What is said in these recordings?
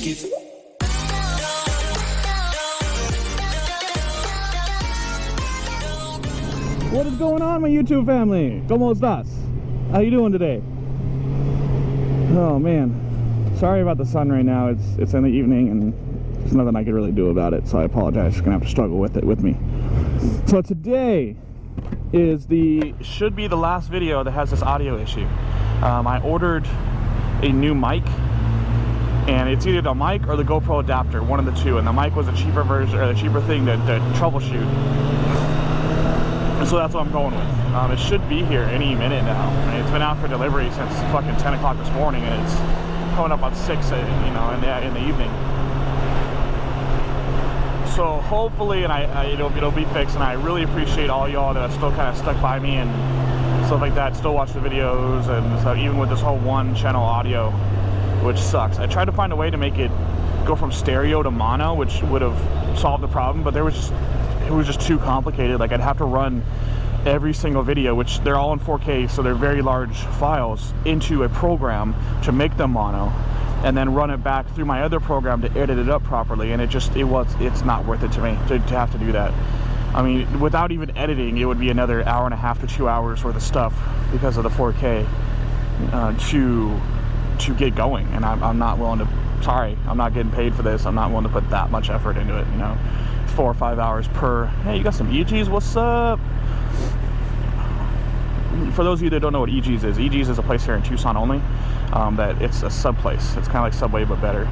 What is going on, my YouTube family? ¿Cómo estás? How you doing today? Oh man, sorry about the sun right now. It's in the evening and there's nothing I can really do about it, so I apologize. You're gonna have to struggle with it with me. So today is should be the last video that has this audio issue. I ordered a new mic, and it's either the mic or the GoPro adapter, one of the two. And the mic was a cheaper version, or the cheaper thing to troubleshoot. So that's what I'm going with. It should be here any minute now. I mean, it's been out for delivery since fucking 10 o'clock this morning, and it's coming up on 6, you know, in the evening. So hopefully, and it'll be fixed. And I really appreciate all y'all that have still kind of stuck by me and stuff like that. Still watch the videos and stuff, even with this whole one channel audio, which sucks. I tried to find a way to make it go from stereo to mono, which would have solved the problem, but it was just too complicated. Like, I'd have to run every single video, which they're all in 4K, so they're very large files, into a program to make them mono, and then run it back through my other program to edit it up properly. And it's not worth it to me to have to do that. I mean, without even editing, it would be another hour and a half to 2 hours worth of stuff because of the 4K to get going. And I'm not willing to. Sorry, I'm not getting paid for this. I'm not willing to put that much effort into it, you know. 4 or 5 hours per. Hey, you got some EGs? What's up? For those of you that don't know what EGs is a place here in Tucson only. That it's a sub place. It's kind of like Subway but better.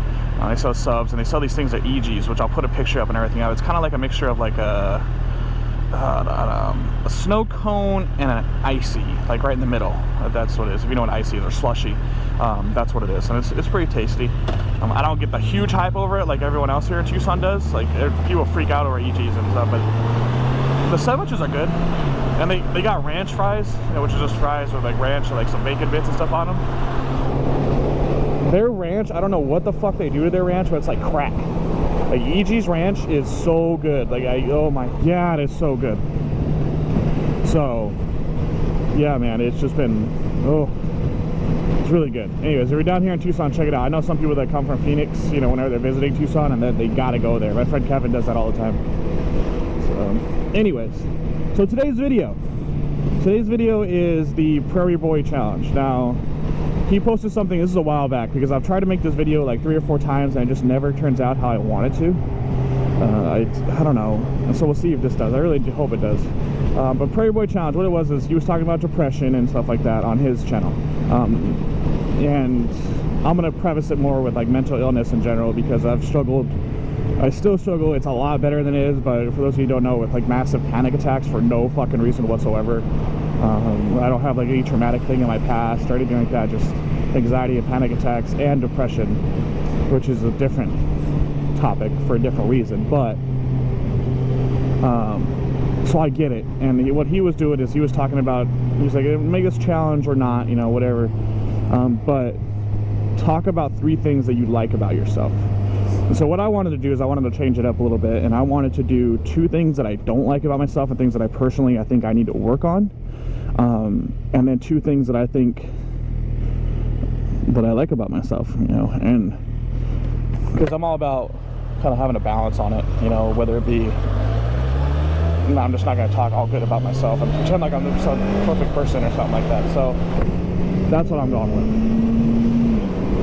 They sell subs, and they sell these things at EGs, which I'll put a picture up and everything out. It's kind of like a mixture of like a snow cone and an icy, like right in the middle. That's what it is. If you know what icy is, or slushy, that's what it is, and it's pretty tasty. I don't get the huge hype over it like everyone else here in Tucson does. Like, people freak out over EGs and stuff, but the sandwiches are good. And they got ranch fries, you know, which is just fries with like ranch and like some bacon bits and stuff on them. Their ranch, I don't know what the fuck they do to their ranch, but it's like crack. Like, EG's ranch is so good. Like, oh my god, it's so good. So yeah, man, it's just been, it's really good. Anyways, if you're down here in Tucson, check it out. I know some people that come from Phoenix, you know, whenever they're visiting Tucson, and then they gotta go there. My friend Kevin does that all the time. So anyways, so today's video is the Prairie Boy challenge. Now, he posted something, this is a while back, because I've tried to make this video like 3 or 4 times and it just never turns out how I want it to. I don't know, and so we'll see if this does. I really hope it does. But Prairie Boy challenge, what it was is he was talking about depression and stuff like that on his channel. And I'm gonna preface it more with like mental illness in general, because I've struggled. I still struggle. It's a lot better than it is, but for those of you who don't know, with like massive panic attacks for no fucking reason whatsoever. I don't have like any traumatic thing in my past or anything like that, just anxiety and panic attacks and depression, which is a different topic for a different reason. But so I get it. And what he was doing is he was talking about, he's like, make this challenge or not, you know, whatever, but talk about 3 things that you like about yourself. And so what I wanted to do is I wanted to change it up a little bit, and I wanted to do 2 things that I don't like about myself and things that I think I need to work on, and then 2 things that I think that I like about myself, you know. And because I'm all about kind of having a balance on it, you know, whether it be, no, I'm just not going to talk all good about myself and pretend like I'm some perfect person or something like that. So that's what I'm going with.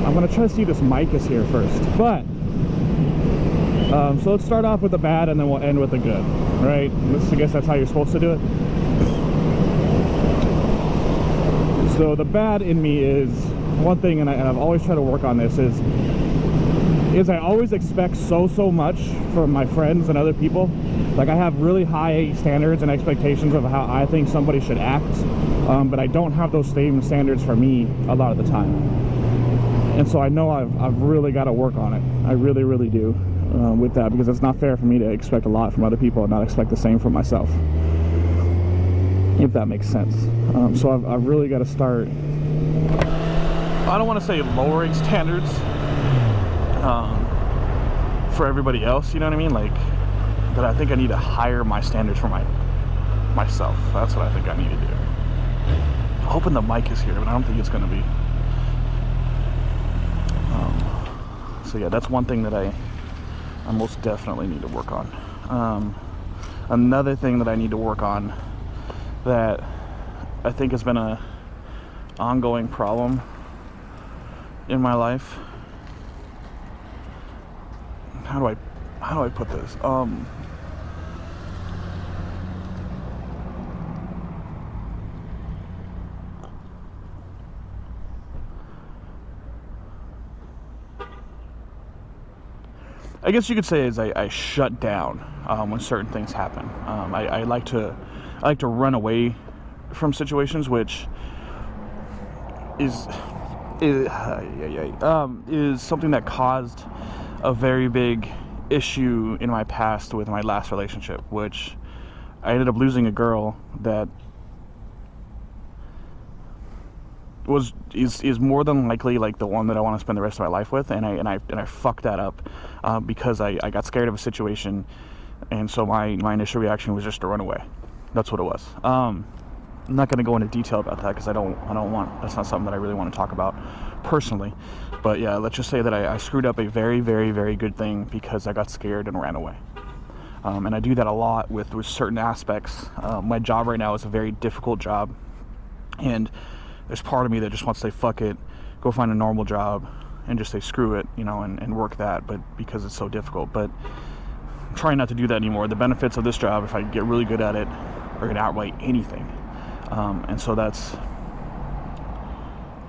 I'm going to try to see if this mic is here first, but so let's start off with the bad and then we'll end with the good, right? I guess that's how you're supposed to do it. So the bad in me is one thing, and I've always tried to work on this, is I always expect so much from my friends and other people. Like, I have really high standards and expectations of how I think somebody should act, but I don't have those same standards for me a lot of the time. And so I know I've really got to work on it. I really do, with that, because it's not fair for me to expect a lot from other people and not expect the same from myself, if that makes sense. So I've really got to start, I don't want to say lowering standards for everybody else, you know what I mean? Like, but I think I need to higher my standards for myself. That's what I think I need to do. I'm hoping the mic is here, but I don't think it's going to be. So yeah, that's one thing that I most definitely need to work on. Another thing that I need to work on that I think has been a ongoing problem in my life. How do I put this? I guess you could say is I shut down when certain things happen. I like to run away from situations, which is something that caused a very big issue in my past with my last relationship, which I ended up losing a girl that is more than likely like the one that I want to spend the rest of my life with, and I fucked that up because I got scared of a situation, and so my initial reaction was just to run away. That's what it was. I'm not going to go into detail about that because I don't want, that's not something that I really want to talk about personally. But yeah, let's just say that I screwed up a very, very, very good thing because I got scared and ran away. And I do that a lot with certain aspects. My job right now is a very difficult job, and there's part of me that just wants to say fuck it, go find a normal job and just say screw it, you know, and work that, but because it's so difficult. But I'm trying not to do that anymore. The benefits of this job, if I get really good at it, are going to outweigh anything. And so that's,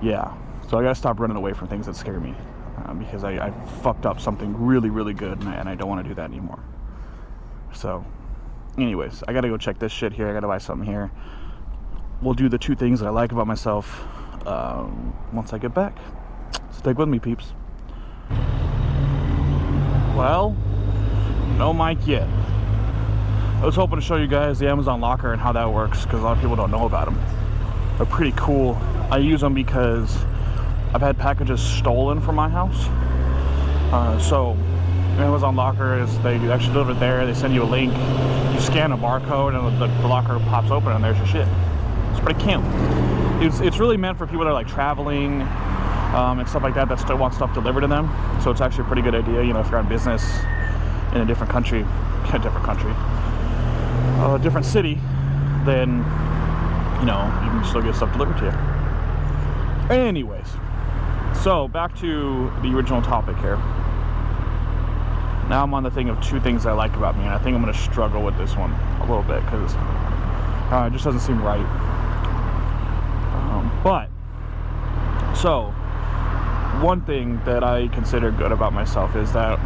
yeah. So I got to stop running away from things that scare me because I fucked up something really, really good, and I don't want to do that anymore. So anyways, I got to go check this shit here. I got to buy something here. We'll do the 2 things that I like about myself once I get back. Stick with me, peeps. Well, no mic yet. I was hoping to show you guys the Amazon locker and how that works, because a lot of people don't know about them. They're pretty cool. I use them because I've had packages stolen from my house. So Amazon locker is, they actually deliver it there. They send you a link. You scan a barcode and the locker pops open and there's your shit. It's pretty cute. It's really meant for people that are like traveling and stuff like that still want stuff delivered to them. So it's actually a pretty good idea, you know, if you're on business in a different country, a different city, then, you know, you can still get stuff delivered to you. Anyways, so back to the original topic here. Now I'm on the thing of 2 things I like about me, and I think I'm going to struggle with this one a little bit because it just doesn't seem right. But, so, one thing that I consider good about myself is that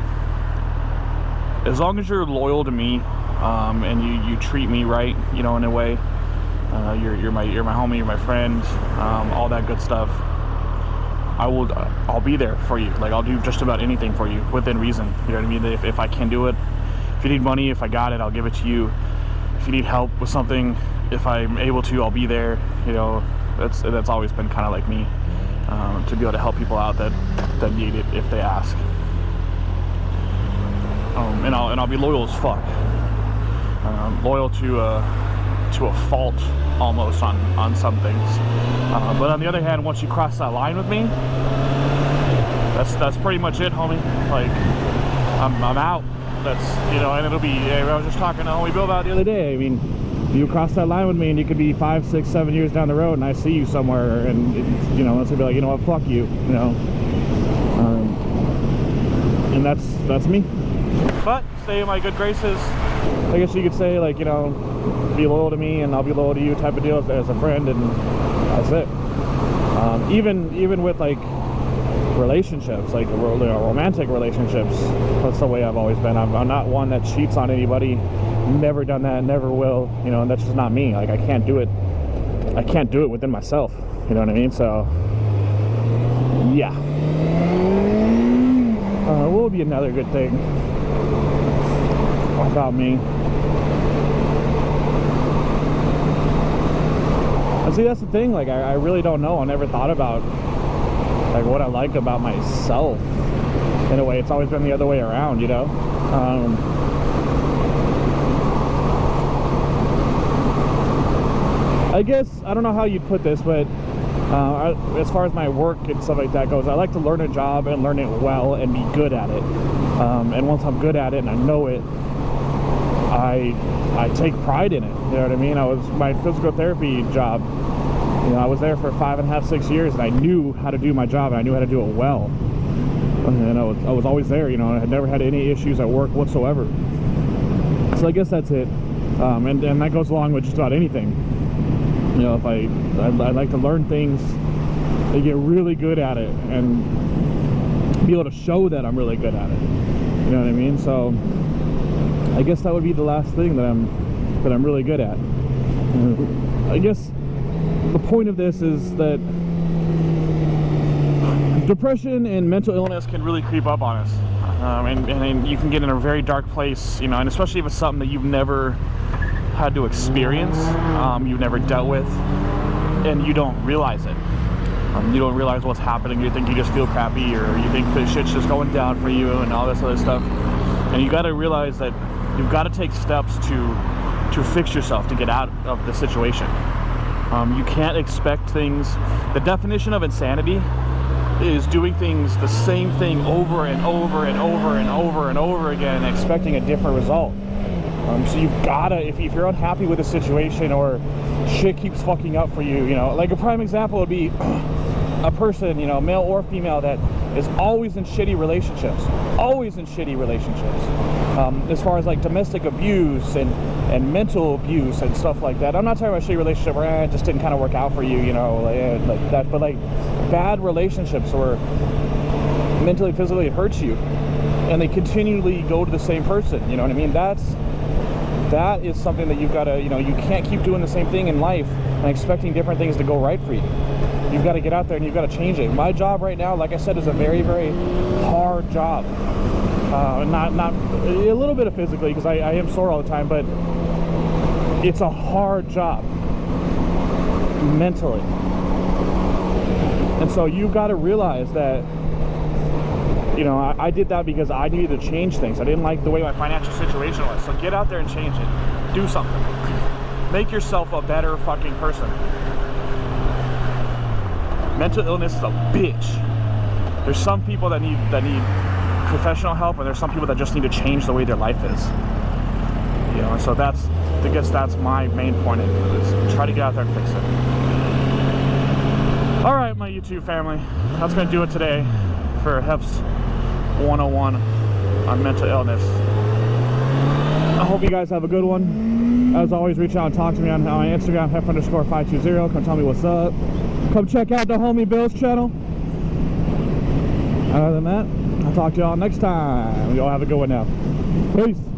as long as you're loyal to me, and you treat me right, you know, in a way, you're my homie, you're my friend, all that good stuff, I'll be there for you. Like, I'll do just about anything for you within reason. You know what I mean? If I can do it, if you need money, if I got it, I'll give it to you. If you need help with something, if I'm able to, I'll be there. You know, that's always been kind of like me, to be able to help people out that need it if they ask. And I'll be loyal as fuck. Loyal to a fault almost on some things. But on the other hand, once you cross that line with me, that's pretty much it, homie. Like, I'm out. That's, you know, and it'll be, I was just talking to homie Bill about the other day. I mean, you cross that line with me and you could be 5, 6, 7 years down the road and I see you somewhere and, you know, it's gonna be like, you know what, fuck you, you know. And that's me. But stay in my good graces. I guess you could say, like, you know, be loyal to me and I'll be loyal to you type of deal as a friend, and that's it. Even with like relationships, like romantic relationships, that's the way I've always been. I'm not one that cheats on anybody. Never done that, never will, you know, and that's just not me. Like, I can't do it within myself, you know what I mean? So yeah, what will be another good thing about me? And see, that's the thing, like, I really don't know. I never thought about like what I like about myself. In a way, it's always been the other way around, you know. I guess, I don't know how you'd put this, but As far as my work and stuff like that goes, I like to learn a job and learn it well and be good at it. And once I'm good at it and I know it, I take pride in it. You know what I mean? My physical therapy job, you know, I was there for 5.5, 6 years, and I knew how to do my job, and I knew how to do it well. And I was always there. You know, I had never had any issues at work whatsoever. So I guess that's it. And that goes along with just about anything. You know, if I like to learn things and get really good at it and be able to show that I'm really good at it. You know what I mean? So I guess that would be the last thing that I'm really good at. I guess the point of this is that depression and mental illness can really creep up on us, and you can get in a very dark place, you know, and especially if it's something that you've never had to experience, you've never dealt with, and you don't realize it. You don't realize what's happening. You think you just feel crappy, or you think the shit's just going down for you and all this other stuff. And you got to realize that you've got to take steps to fix yourself, to get out of the situation. You can't expect things. The definition of insanity is doing things the same thing over and over and over and over and over again, expecting a different result. So you've gotta, if you're unhappy with a situation or shit keeps fucking up for you, you know, like a prime example would be a person, you know, male or female, that is always in shitty relationships, as far as like domestic abuse and mental abuse and stuff like that. I'm not talking about shitty relationship where it just didn't kind of work out for you, you know, like that, but like bad relationships where mentally, physically it hurts you, and they continually go to the same person. You know what I mean? That is something that you've got to, you know, you can't keep doing the same thing in life and expecting different things to go right for you. You've got to get out there and you've got to change it. My job right now, like I said, is a very, very hard job. Not a little bit of physically, because I am sore all the time, but it's a hard job mentally. And so you've got to realize that, you know, I did that because I needed to change things. I didn't like the way my financial situation was. So get out there and change it. Do something. Make yourself a better fucking person. Mental illness is a bitch. There's some people that need professional help, and there's some people that just need to change the way their life is. You know, and so I guess that's my main point in it, is try to get out there and fix it. All right, my YouTube family, that's gonna do it today for Hef's 101 on mental illness. I hope you guys have a good one. As always, reach out and talk to me on my Instagram, Hef_520. Come tell me what's up. Come check out the homie Bill's channel. Other than that, I'll talk to y'all next time. Y'all have a good one now. Peace.